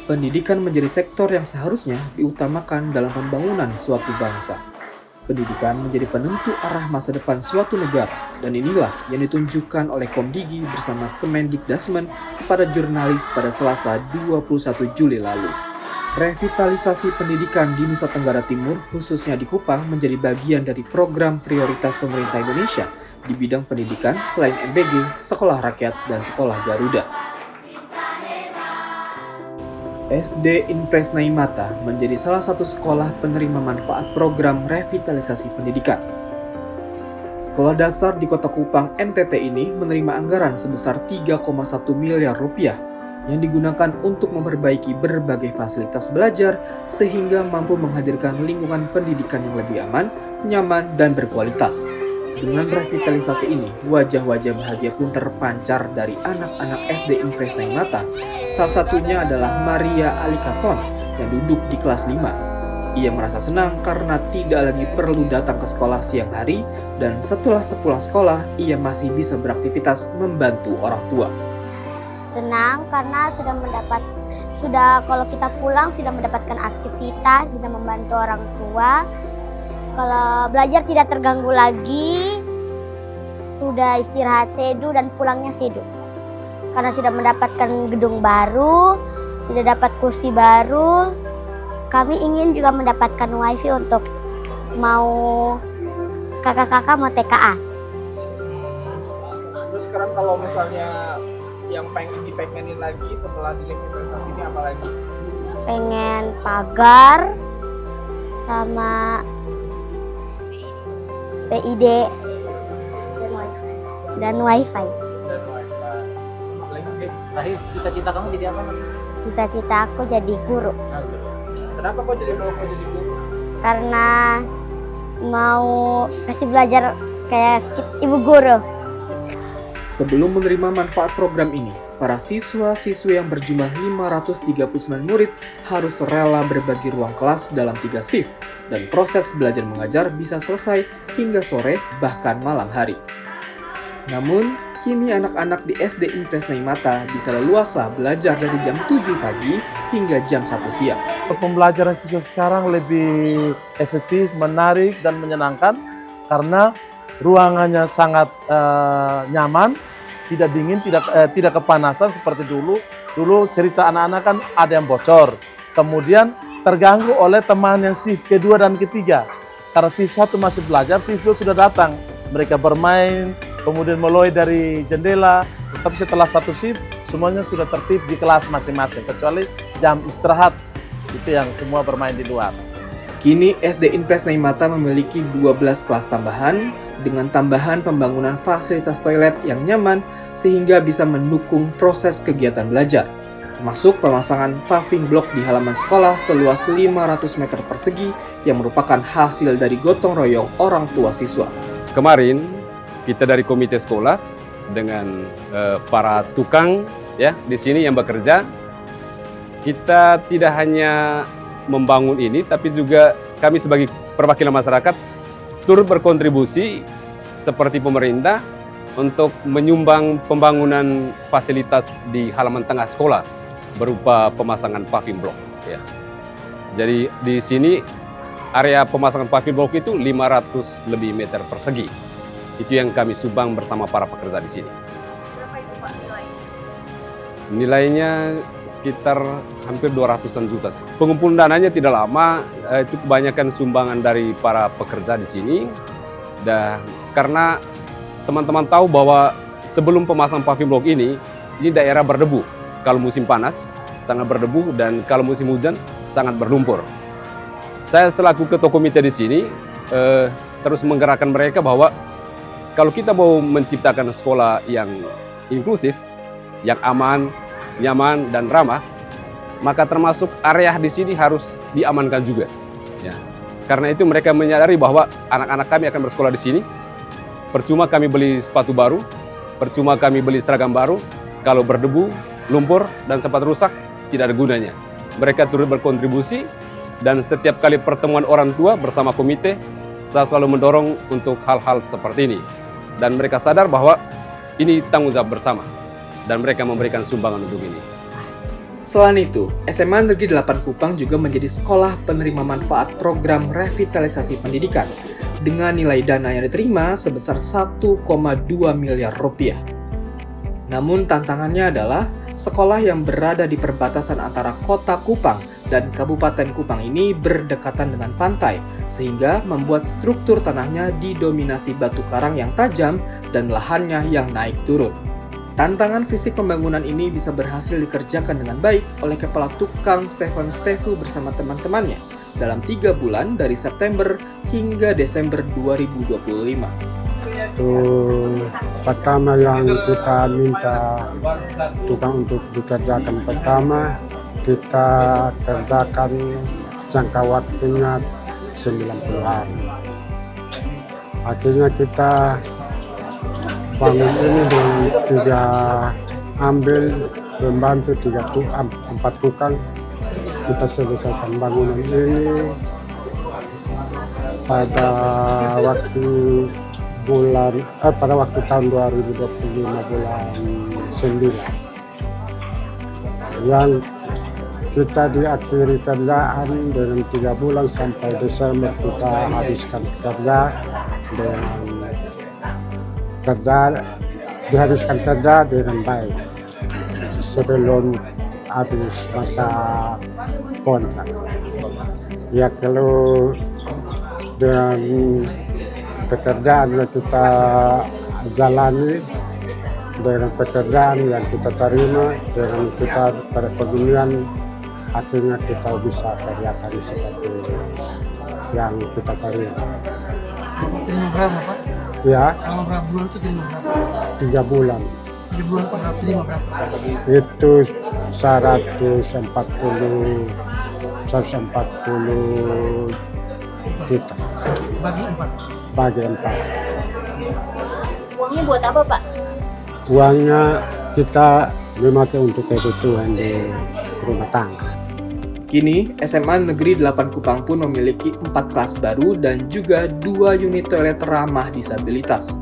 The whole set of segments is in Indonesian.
Pendidikan menjadi sektor yang seharusnya diutamakan dalam pembangunan suatu bangsa. Pendidikan menjadi penentu arah masa depan suatu negara, dan inilah yang ditunjukkan oleh Komdigi bersama Kemendikdasmen kepada jurnalis pada Selasa 21 Juli lalu. Revitalisasi pendidikan di Nusa Tenggara Timur, khususnya di Kupang, menjadi bagian dari program prioritas pemerintah Indonesia di bidang pendidikan selain MBG, Sekolah Rakyat, dan Sekolah Garuda. SD Impres Naimata menjadi salah satu sekolah penerima manfaat program revitalisasi pendidikan. Sekolah dasar di Kota Kupang, NTT ini menerima anggaran sebesar 3,1 miliar rupiah yang digunakan untuk memperbaiki berbagai fasilitas belajar sehingga mampu menghadirkan lingkungan pendidikan yang lebih aman, nyaman, dan berkualitas. Dengan revitalisasi ini, wajah-wajah bahagia pun terpancar dari anak-anak SD Impres Naimata. Salah satunya adalah Maria Alikaton yang duduk di kelas 5. Ia merasa senang karena tidak lagi perlu datang ke sekolah siang hari, dan setelah sepulang sekolah, ia masih bisa beraktivitas membantu orang tua. Senang karena kalau kita pulang sudah mendapatkan aktivitas, bisa membantu orang tua. Kalau belajar tidak terganggu lagi, sudah istirahat sedu dan pulangnya sedu. Karena sudah mendapatkan gedung baru, sudah dapat kursi baru, kami ingin juga mendapatkan wifi untuk mau kakak-kakak mau TKA. Terus sekarang kalau misalnya yang dipengenin lagi setelah direvitalisasi ini apa lagi? Pengen pagar sama PID dan wifi. Terakhir, cita-cita kamu jadi apa nanti? Cita-cita aku jadi guru. Kenapa kok jadi guru? Karena mau kasih belajar kayak ibu guru. Sebelum menerima manfaat program ini, para siswa-siswi yang berjumlah 539 murid harus rela berbagi ruang kelas dalam 3 shift, dan proses belajar mengajar bisa selesai hingga sore bahkan malam hari. Namun, kini anak-anak di SD Impres Naimata bisa leluasa belajar dari jam 7 pagi hingga jam 1 siang. Pembelajaran siswa sekarang lebih efektif, menarik, dan menyenangkan karena ruangannya sangat nyaman, tidak dingin, tidak kepanasan seperti dulu. Dulu cerita anak-anak kan ada yang bocor, kemudian terganggu oleh teman yang shift kedua dan ketiga. Karena shift 1 masih belajar, shift 2 sudah datang. Mereka bermain, kemudian meloy dari jendela, tapi setelah 1 shift semuanya sudah tertib di kelas masing-masing, kecuali jam istirahat, itu yang semua bermain di luar. Kini SD Impres Naimata memiliki 12 kelas tambahan dengan tambahan pembangunan fasilitas toilet yang nyaman sehingga bisa mendukung proses kegiatan belajar, termasuk pemasangan paving block di halaman sekolah seluas 500 meter persegi yang merupakan hasil dari gotong royong orang tua siswa. Kemarin kita dari komite sekolah dengan para tukang ya di sini yang bekerja, kita tidak hanya membangun ini, tapi juga kami sebagai perwakilan masyarakat turut berkontribusi seperti pemerintah untuk menyumbang pembangunan fasilitas di halaman tengah sekolah berupa pemasangan paving block. Ya. Jadi di sini area pemasangan paving block itu 500 lebih meter persegi. Itu yang kami sumbang bersama para pekerja di sini. Berapa itu Pak nilainya? Nilainya sekitar hampir 200-an juta. Pengumpulan dananya tidak lama, itu kebanyakan sumbangan dari para pekerja di sini. Dan karena teman-teman tahu bahwa sebelum pemasang paving block ini daerah berdebu. Kalau musim panas sangat berdebu, dan kalau musim hujan sangat berlumpur. Saya selaku ketua komite di sini terus menggerakkan mereka bahwa kalau kita mau menciptakan sekolah yang inklusif, yang aman, nyaman, dan ramah, maka termasuk area di sini harus diamankan juga. Ya. Karena itu mereka menyadari bahwa anak-anak kami akan bersekolah di sini. Percuma kami beli sepatu baru, percuma kami beli seragam baru, kalau berdebu, lumpur, dan sempat rusak, tidak ada gunanya. Mereka turut berkontribusi, dan setiap kali pertemuan orang tua bersama komite, saya selalu mendorong untuk hal-hal seperti ini. Dan mereka sadar bahwa ini tanggung jawab bersama, dan mereka memberikan sumbangan untuk ini. Selain itu, SMA Negeri 8 Kupang juga menjadi sekolah penerima manfaat program revitalisasi pendidikan dengan nilai dana yang diterima sebesar 1,2 miliar rupiah. Namun tantangannya adalah sekolah yang berada di perbatasan antara kota Kupang dan Kabupaten Kupang ini berdekatan dengan pantai, sehingga membuat struktur tanahnya didominasi batu karang yang tajam dan lahannya yang naik turun. Tantangan fisik pembangunan ini bisa berhasil dikerjakan dengan baik oleh kepala tukang Stefanus Tefu bersama teman-temannya dalam 3 bulan dari September hingga Desember 2025. Itu pertama yang kita minta tukang untuk dikerjakan pertama, kita kerjakan jangka waktunya 90 hari. Akhirnya kita bangun ini dengan ambil pembantu 4 tukang, kita selesaikan bangunan ini pada waktu tahun 2025 bulan 9, yang kita diakhiri kerjaan dengan 3 bulan sampai Desember kita habiskan dihabiskan kerja dengan baik sebelum habis masa kontrak. Ya, kalau dengan pekerjaan yang kita jalani, dengan pekerjaan yang kita terima, dengan kita perekonomian, akhirnya kita bisa kerjakan seperti yang kita terima. Terima berapa, Pak? Ya, Selama berapa bulan itu terima berapa? 3 bulan. 3 bulan Pak, terima berapa? Itu 140 juta Bagi 4. bagi 4. Uangnya buat apa, Pak? Uangnya kita memakai untuk kebutuhan di rumah tangga. Kini, SMA Negeri 8 Kupang pun memiliki 4 kelas baru dan juga 2 unit toilet ramah disabilitas.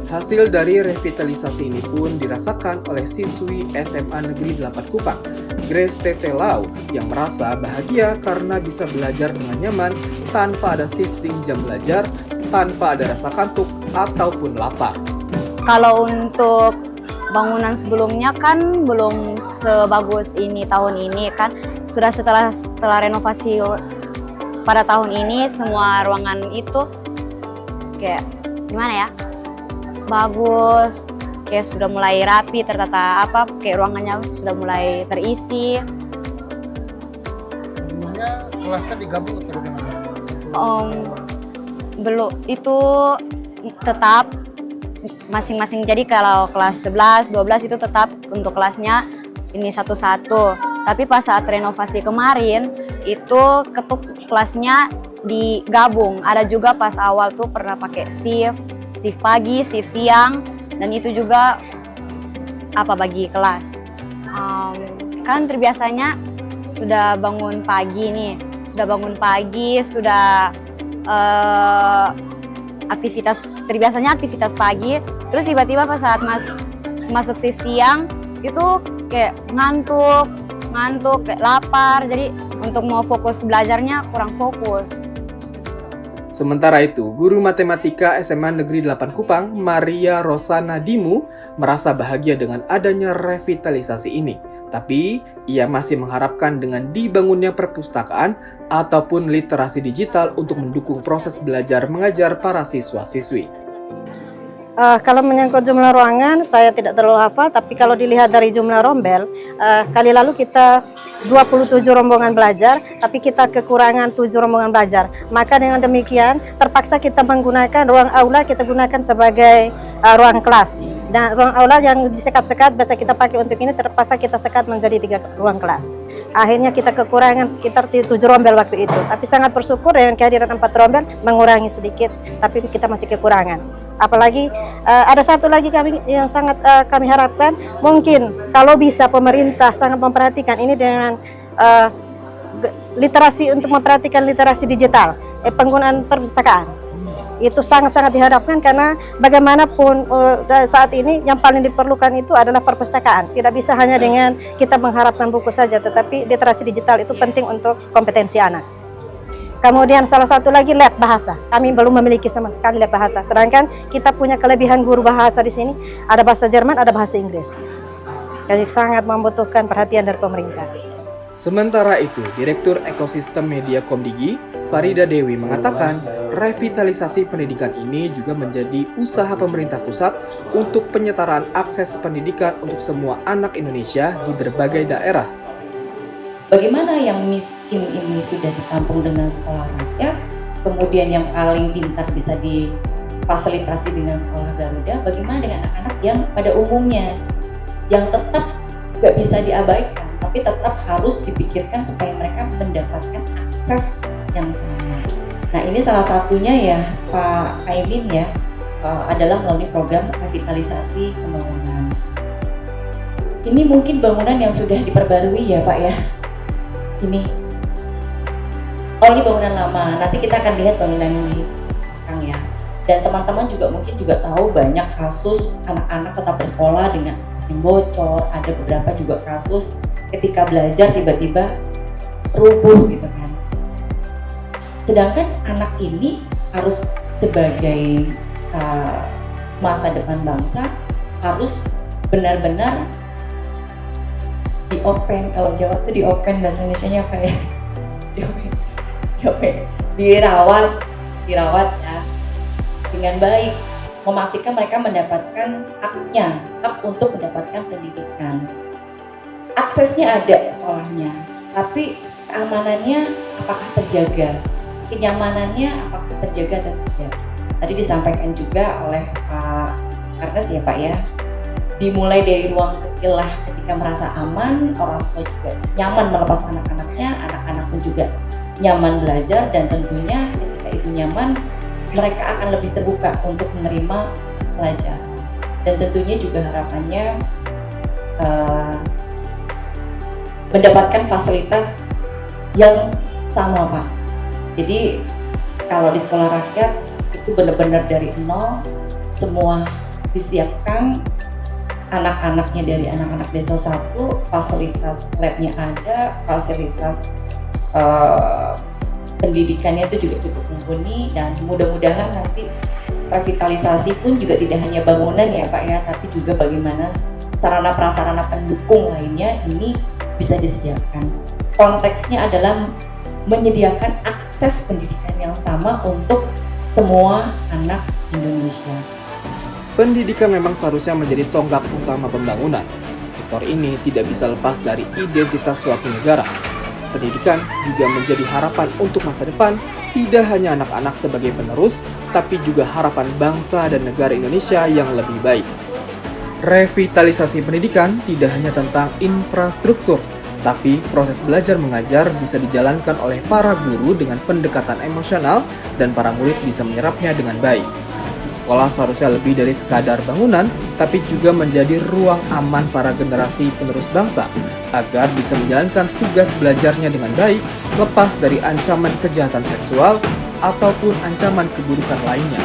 Hasil dari revitalisasi ini pun dirasakan oleh siswi SMA Negeri 8 Kupang, Grace Tete Lau, yang merasa bahagia karena bisa belajar dengan nyaman tanpa ada shifting jam belajar, tanpa ada rasa kantuk ataupun lapar. Kalau untuk bangunan sebelumnya kan belum sebagus ini tahun ini kan, sudah setelah renovasi pada tahun ini semua ruangan itu kayak gimana ya, bagus, kayak sudah mulai rapi, tertata, kayak ruangannya sudah mulai terisi. Sebelumnya kelasnya digabung atau bagaimana? Belum, itu tetap masing-masing. Jadi kalau kelas 11, 12 itu tetap untuk kelasnya ini satu-satu. Tapi pas saat renovasi kemarin itu ketuk kelasnya digabung. Ada juga pas awal tuh pernah pakai shift pagi, shift siang, dan itu juga bagi kelas. Kan terbiasanya sudah bangun pagi nih, sudah terbiasanya aktivitas pagi, terus tiba-tiba pas saat masuk shift siang itu kayak ngantuk, kayak lapar, jadi untuk mau fokus belajarnya kurang fokus. Sementara itu, guru matematika SMA Negeri 8 Kupang, Maria Rosana Dimu, merasa bahagia dengan adanya revitalisasi ini. Tapi, ia masih mengharapkan dengan dibangunnya perpustakaan ataupun literasi digital untuk mendukung proses belajar mengajar para siswa-siswi. Kalau menyangkut jumlah ruangan, saya tidak terlalu hafal, tapi kalau dilihat dari jumlah rombel, kali lalu kita 27 rombongan belajar, tapi kita kekurangan 7 rombongan belajar. Maka dengan demikian, terpaksa kita menggunakan ruang aula, kita gunakan sebagai ruang kelas. Dan ruang aula yang disekat-sekat, biasa kita pakai untuk ini, terpaksa kita sekat menjadi 3 ruang kelas. Akhirnya kita kekurangan sekitar 7 rombel waktu itu. Tapi sangat bersyukur dengan kehadiran 4 rombel, mengurangi sedikit, tapi kita masih kekurangan. Apalagi ada satu lagi yang sangat kami harapkan, mungkin kalau bisa pemerintah sangat memperhatikan ini dengan literasi, untuk memperhatikan literasi digital, penggunaan perpustakaan. Itu sangat-sangat diharapkan karena bagaimanapun saat ini yang paling diperlukan itu adalah perpustakaan. Tidak bisa hanya dengan kita mengharapkan buku saja, tetapi literasi digital itu penting untuk kompetensi anak. Kemudian salah satu lagi lab bahasa. Kami belum memiliki sama sekali lab bahasa. Sedangkan kita punya kelebihan guru bahasa di sini. Ada bahasa Jerman, ada bahasa Inggris. Jadi sangat membutuhkan perhatian dari pemerintah. Sementara itu, Direktur Ekosistem Media Komdigi, Farida Dewi mengatakan, revitalisasi pendidikan ini juga menjadi usaha pemerintah pusat untuk penyetaraan akses pendidikan untuk semua anak Indonesia di berbagai daerah. Bagaimana yang miskin ini sudah ditampung dengan sekolah rakyat, kemudian yang paling pintar bisa difasilitasi dengan sekolah Garuda, bagaimana dengan anak-anak yang pada umumnya yang tetap nggak bisa diabaikan, tapi tetap harus dipikirkan supaya mereka mendapatkan akses yang sama. Nah, ini salah satunya ya Pak Kaimin ya, adalah melalui program revitalisasi pembangunan. Ini mungkin bangunan yang sudah diperbarui ya Pak ya. Ini bangunan lama. Nanti kita akan lihat bangunan di belakang ya. Dan teman-teman juga mungkin juga tahu banyak kasus anak-anak tetap bersekolah dengan yang bocor. Ada beberapa juga kasus ketika belajar tiba-tiba rubuh gitu kan. Sedangkan anak ini harus sebagai masa depan bangsa harus benar-benar di-open, kalau Jawa itu di-open, bahasa Indonesianya apa ya? Dirawat ya dengan baik, memastikan mereka mendapatkan haknya, hak untuk mendapatkan pendidikan. Aksesnya ada sekolahnya, tapi keamanannya apakah terjaga? Kenyamanannya apakah terjaga atau tidak? Tadi disampaikan juga oleh Pak Karnes ya Pak ya, dimulai dari ruang kecil lah, ketika merasa aman, orang tua juga nyaman melepas anak-anaknya, anak-anak pun juga nyaman belajar, dan tentunya ketika itu nyaman, mereka akan lebih terbuka untuk menerima pelajaran. Dan tentunya juga harapannya mendapatkan fasilitas yang sama Pak. Jadi kalau di sekolah rakyat itu benar-benar dari nol, semua disiapkan, anak-anaknya dari anak-anak desa 1, fasilitas labnya ada, fasilitas pendidikannya itu juga cukup mumpuni, dan mudah-mudahan nanti revitalisasi pun juga tidak hanya bangunan ya Pak ya, tapi juga bagaimana sarana prasarana pendukung lainnya ini bisa disediakan. Konteksnya adalah menyediakan akses pendidikan yang sama untuk semua anak Indonesia. Pendidikan memang seharusnya menjadi tonggak utama pembangunan. Sektor ini tidak bisa lepas dari identitas suatu negara. Pendidikan juga menjadi harapan untuk masa depan, tidak hanya anak-anak sebagai penerus, tapi juga harapan bangsa dan negara Indonesia yang lebih baik. Revitalisasi pendidikan tidak hanya tentang infrastruktur, tapi proses belajar mengajar bisa dijalankan oleh para guru dengan pendekatan emosional dan para murid bisa menyerapnya dengan baik. Sekolah seharusnya lebih dari sekadar bangunan, tapi juga menjadi ruang aman para generasi penerus bangsa agar bisa menjalankan tugas belajarnya dengan baik, lepas dari ancaman kejahatan seksual ataupun ancaman keburukan lainnya.